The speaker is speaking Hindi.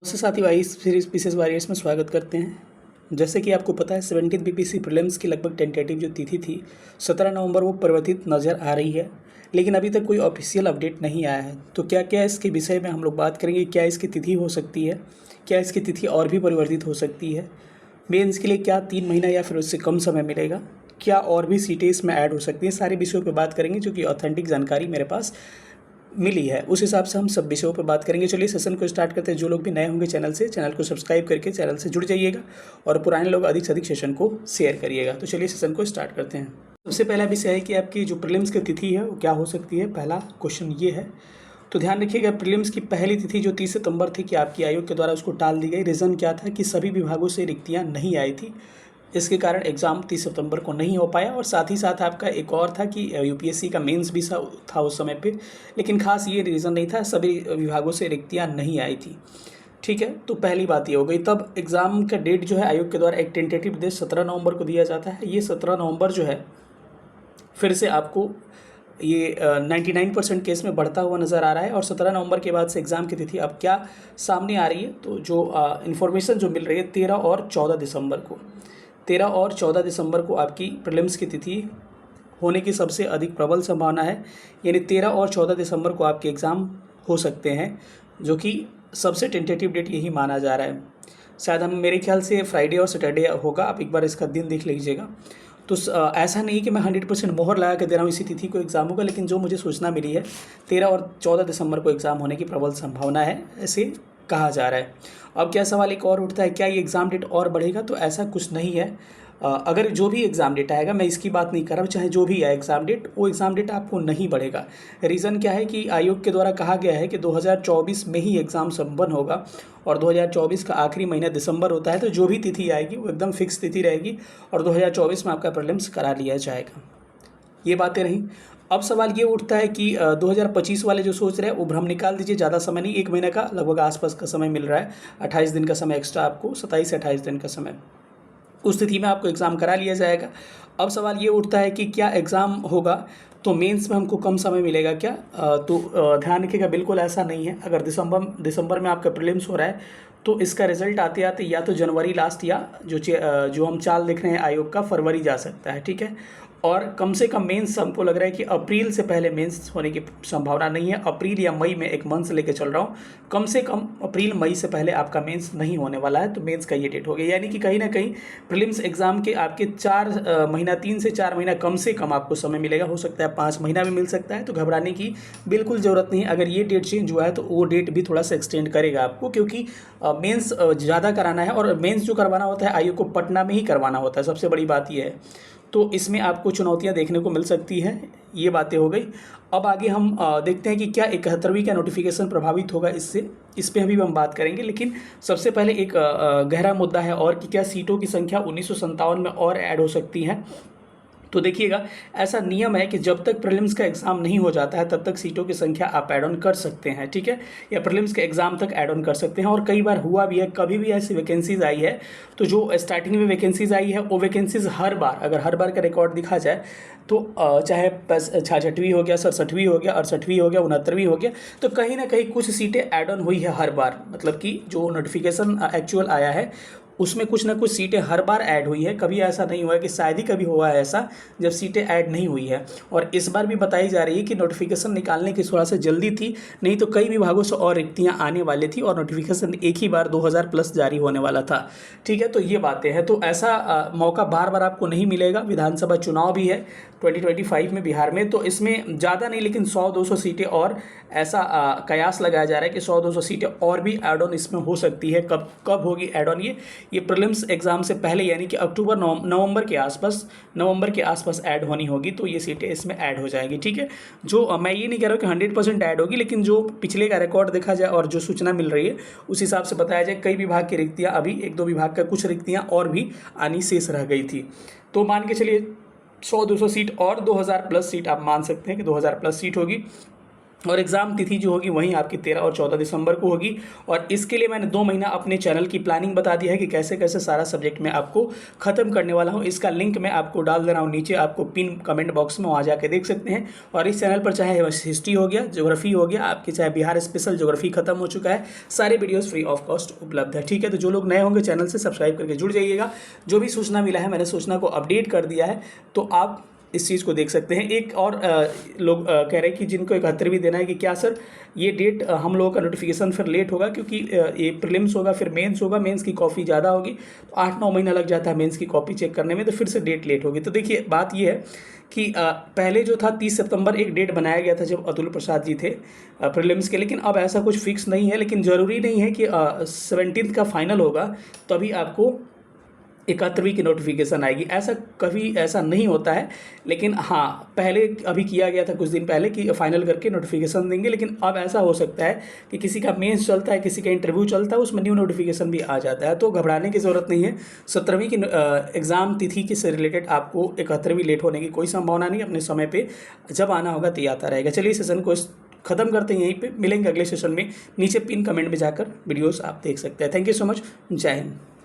उसके साथ ही वाई सीरीज पीसीएस वॉरियर्स में स्वागत करते हैं। जैसे कि आपको पता है 17th बीपीएससी प्रीलिम्स की लगभग टेंटेटिव जो तिथि थी 17 नवंबर वो परिवर्तित नज़र आ रही है, लेकिन अभी तक कोई ऑफिशियल अपडेट नहीं आया है। तो क्या क्या इसके विषय में हम लोग बात करेंगे। क्या इसकी तिथि हो सकती है, क्या इसकी तिथि और भी परिवर्तित हो सकती है, मेंस के लिए क्या 3 महीना या फिर उससे कम समय मिलेगा, क्या और भी सीटें इसमें ऐड हो सकती हैं, सारे विषयों पर बात करेंगे जो कि ऑथेंटिक जानकारी मेरे पास मिली है। उस हिसाब से हम सब विषयों पर बात करेंगे। चलिए सेशन को स्टार्ट करते हैं। जो लोग भी नए होंगे चैनल को सब्सक्राइब करके चैनल से जुड़ जाइएगा और पुराने लोग अधिक से अधिक सेशन को शेयर करिएगा। तो चलिए सेशन को स्टार्ट करते हैं। सबसे पहला विषय है कि आपकी जो प्रीलिम्स की तिथि है वो क्या हो सकती है। पहला क्वेश्चन ये है, तो ध्यान रखिएगा प्रीलिम्स की पहली तिथि जो 30 सितंबर थी कि आपकी आयोग के द्वारा उसको टाल दी गई। रीज़न क्या था कि सभी विभागों से रिक्तियाँ नहीं आई थी, इसके कारण एग्ज़ाम 30 सितंबर को नहीं हो पाया। और साथ ही साथ आपका एक और था कि यूपीएससी का मेंस भी था उस समय पे, लेकिन खास ये रीज़न नहीं था, सभी विभागों से रिक्तियाँ नहीं आई थी। ठीक है, तो पहली बात ये हो गई। तब एग्ज़ाम का डेट जो है आयोग के द्वारा एक टेंटेटिव डेट 17 नवंबर को दिया जाता है। ये 17 नवंबर जो है फिर से आपको ये 99% केस में बढ़ता हुआ नज़र आ रहा है। और 17 नवंबर के बाद से एग्ज़ाम की तिथि अब क्या सामने आ रही है, तो जो इन्फॉर्मेशन जो मिल रही है 13 और 14 दिसंबर को 13 और 14 दिसंबर को आपकी प्रीलिम्स की तिथि होने की सबसे अधिक प्रबल संभावना है। यानी 13 और 14 दिसंबर को आपके एग्ज़ाम हो सकते हैं, जो कि सबसे टेंटेटिव डेट यही माना जा रहा है। शायद हम मेरे ख्याल से फ्राइडे और सैटरडे होगा, आप एक बार इसका दिन देख लीजिएगा। तो ऐसा नहीं कि मैं 100% मोहर लगा के दे रहा हूँ इसी तिथि को एग्ज़ाम होगा, लेकिन जो मुझे सूचना मिली है 13 और 14 दिसंबर को एग्ज़ाम होने की प्रबल संभावना है, ऐसे कहा जा रहा है। अब क्या सवाल एक और उठता है, क्या ये एग्ज़ाम डेट और बढ़ेगा? तो ऐसा कुछ नहीं है। अगर जो भी एग्ज़ाम डेट आएगा, मैं इसकी बात नहीं कर रहा हूँ, चाहे जो भी आए एग्ज़ाम डेट, वो एग्ज़ाम डेट आपको नहीं बढ़ेगा। रीज़न क्या है कि आयोग के द्वारा कहा गया है कि 2024 में ही एग्ज़ाम संपन्न होगा और 2024 का आखिरी महीना दिसंबर होता है। तो जो भी तिथि आएगी वो एकदम फिक्स तिथि रहेगी और 2024 में आपका प्रीलिम्स करा लिया जाएगा। ये बातें रहीं। अब सवाल ये उठता है कि 2025 वाले जो सोच रहे हैं वो भ्रम निकाल दीजिए। ज़्यादा समय नहीं, 1 महीने का लगभग आसपास का समय मिल रहा है। 28 दिन का समय एक्स्ट्रा आपको, 27 से 28 दिन का समय, उस स्थिति में आपको एग्ज़ाम करा लिया जाएगा। अब सवाल ये उठता है कि क्या एग्ज़ाम होगा तो मेंस में हमको कम समय मिलेगा क्या? ध्यान रखिएगा, बिल्कुल ऐसा नहीं है। अगर दिसंबर में आपका प्रीलिम्स हो रहा है तो इसका रिजल्ट आते आते या तो जनवरी लास्ट या जो हम चाल देख रहे हैं आयोग का, फरवरी जा सकता है। ठीक है, और कम से कम मेंस हमको लग रहा है कि अप्रैल से पहले मेंस होने की संभावना नहीं है। अप्रैल या मई में, एक मंथ से लेकर चल रहा हूँ, कम से कम अप्रैल मई से पहले आपका मेंस नहीं होने वाला है। तो मेंस का ये डेट हो गया, यानी कि कहीं ना कहीं प्रीलिम्स एग्ज़ाम के आपके 3 से 4 महीना कम से कम आपको समय मिलेगा। हो सकता है 5 महीना भी मिल सकता है, तो घबराने की बिल्कुल ज़रूरत नहीं है। अगर ये डेट चेंज हुआ है तो वो डेट भी थोड़ा सा एक्सटेंड करेगा आपको, क्योंकि मेंस ज़्यादा कराना है और मेंस जो करवाना होता है आयोग को पटना में ही करवाना होता है। सबसे बड़ी बात यह है, तो इसमें आपको चुनौतियां देखने को मिल सकती हैं। ये बातें हो गई। अब आगे हम देखते हैं कि क्या 71वीं का नोटिफिकेशन प्रभावित होगा इससे, इस पर अभी हम बात करेंगे। लेकिन सबसे पहले एक गहरा मुद्दा है और कि क्या सीटों की संख्या 1957 में और ऐड हो सकती है। तो देखिएगा, ऐसा नियम है कि जब तक प्रीलिम्स का एग्ज़ाम नहीं हो जाता है तब तक सीटों की संख्या आप ऐड ऑन कर सकते हैं। ठीक है, या प्रीलिम्स के एग्ज़ाम तक ऐड ऑन कर सकते हैं। और कई बार हुआ भी है, कभी भी ऐसी वैकेंसीज़ आई है तो जो स्टार्टिंग में वैकेंसीज़ आई है वो वैकेंसीज़ हर बार, अगर हर बार का रिकॉर्ड दिखा जाए तो चाहे 66वीं हो गया, 67वीं हो गया, 68वीं हो गया, 69वीं हो गया, तो कहीं ना कहीं कुछ सीटें ऐड ऑन हुई है हर बार। मतलब कि जो नोटिफिकेशन एक्चुअल आया है उसमें कुछ ना कुछ सीटें हर बार ऐड हुई है। कभी ऐसा नहीं हुआ है कि शायद ही कभी हुआ है ऐसा जब सीटें ऐड नहीं हुई है। और इस बार भी बताई जा रही है कि नोटिफिकेशन निकालने की थोड़ा सा जल्दी थी, नहीं तो कई विभागों से और रिक्तियाँ आने वाली थी और नोटिफिकेशन एक ही बार 2000 प्लस जारी होने वाला था। ठीक है, तो ये बातें हैं। तो ऐसा मौका बार बार आपको नहीं मिलेगा। विधानसभा चुनाव भी है 2025 में बिहार में, तो इसमें ज़्यादा नहीं लेकिन 100-200 सीटें और ऐसा कयास लगाया जा रहा है कि 100-200 सीटें और भी ऐड ऑन इसमें हो सकती है। कब कब होगी ऐड ऑन? ये प्रीलिम्स एग्ज़ाम से पहले, यानी कि अक्टूबर नवंबर के आसपास ऐड होनी होगी, तो ये सीटें इसमें ऐड हो जाएंगी। ठीक है, जो मैं ये नहीं कह रहा हूँ कि 100% ऐड होगी, लेकिन जो पिछले का रिकॉर्ड देखा जाए और जो सूचना मिल रही है उस हिसाब से बताया जाए, कई विभाग की रिक्तियाँ, अभी 1-2 विभाग का कुछ रिक्तियाँ और भी आनी शेष रह गई थी। तो मान के चलिए 100-200 सीट और 2000 प्लस सीट आप मान सकते हैं कि 2000 प्लस सीट होगी। और एग्ज़ाम तिथि जो होगी वहीं आपकी 13 और 14 दिसंबर को होगी। और इसके लिए मैंने 2 महीना अपने चैनल की प्लानिंग बता दी है कि कैसे कैसे सारा सब्जेक्ट मैं आपको ख़त्म करने वाला हूँ। इसका लिंक मैं आपको डाल दे रहा हूँ नीचे, आपको पिन कमेंट बॉक्स में, वहाँ जाके देख सकते हैं। और इस चैनल पर चाहे हिस्ट्री हो गया, ज्योग्राफी हो गया, आपके चाहे बिहार स्पेशल ज्योग्राफी खत्म हो चुका है, सारे वीडियोज़ फ्री ऑफ कॉस्ट उपलब्ध है। ठीक है, तो जो लोग नए होंगे चैनल से सब्सक्राइब करके जुड़ जाइएगा। जो भी सूचना मिला है मैंने सूचना को अपडेट कर दिया है, तो आप इस चीज़ को देख सकते हैं। एक और लोग कह रहे हैं कि जिनको 71 देना है कि क्या सर ये डेट हम लोगों का नोटिफिकेशन फिर लेट होगा, क्योंकि ये प्रीलिम्स होगा फिर मेंस होगा, मेंस की कॉपी ज़्यादा होगी तो 8-9 महीना लग जाता है मेंस की कॉपी चेक करने में, तो फिर से डेट लेट होगी। तो देखिए बात ये है कि पहले जो था 30 सितंबर एक डेट बनाया गया था जब अतुल प्रसाद जी थे प्रीलिम्स के, लेकिन अब ऐसा कुछ फिक्स नहीं है। लेकिन ज़रूरी नहीं है कि 17 का फाइनल होगा तभी आपको 71वीं की नोटिफिकेशन आएगी, ऐसा कभी ऐसा नहीं होता है। लेकिन हाँ, पहले अभी किया गया था कुछ दिन पहले कि फाइनल करके नोटिफिकेशन देंगे, लेकिन अब ऐसा हो सकता है कि किसी का मेंस चलता है, किसी का इंटरव्यू चलता है, उसमें न्यू नोटिफिकेशन भी आ जाता है। तो घबराने की ज़रूरत नहीं है। 17वीं की एग्ज़ाम तिथि के से रिलेटेड आपको 71वीं लेट होने की कोई संभावना नहीं। अपने समय पर जब आना होगा तो आता रहेगा। चलिए सेशन को ख़त्म करते हैं यहीं पे, मिलेंगे अगले सेशन में। नीचे पिन कमेंट में जाकर वीडियोस आप देख सकते हैं। Thank you so much. जय हिंद।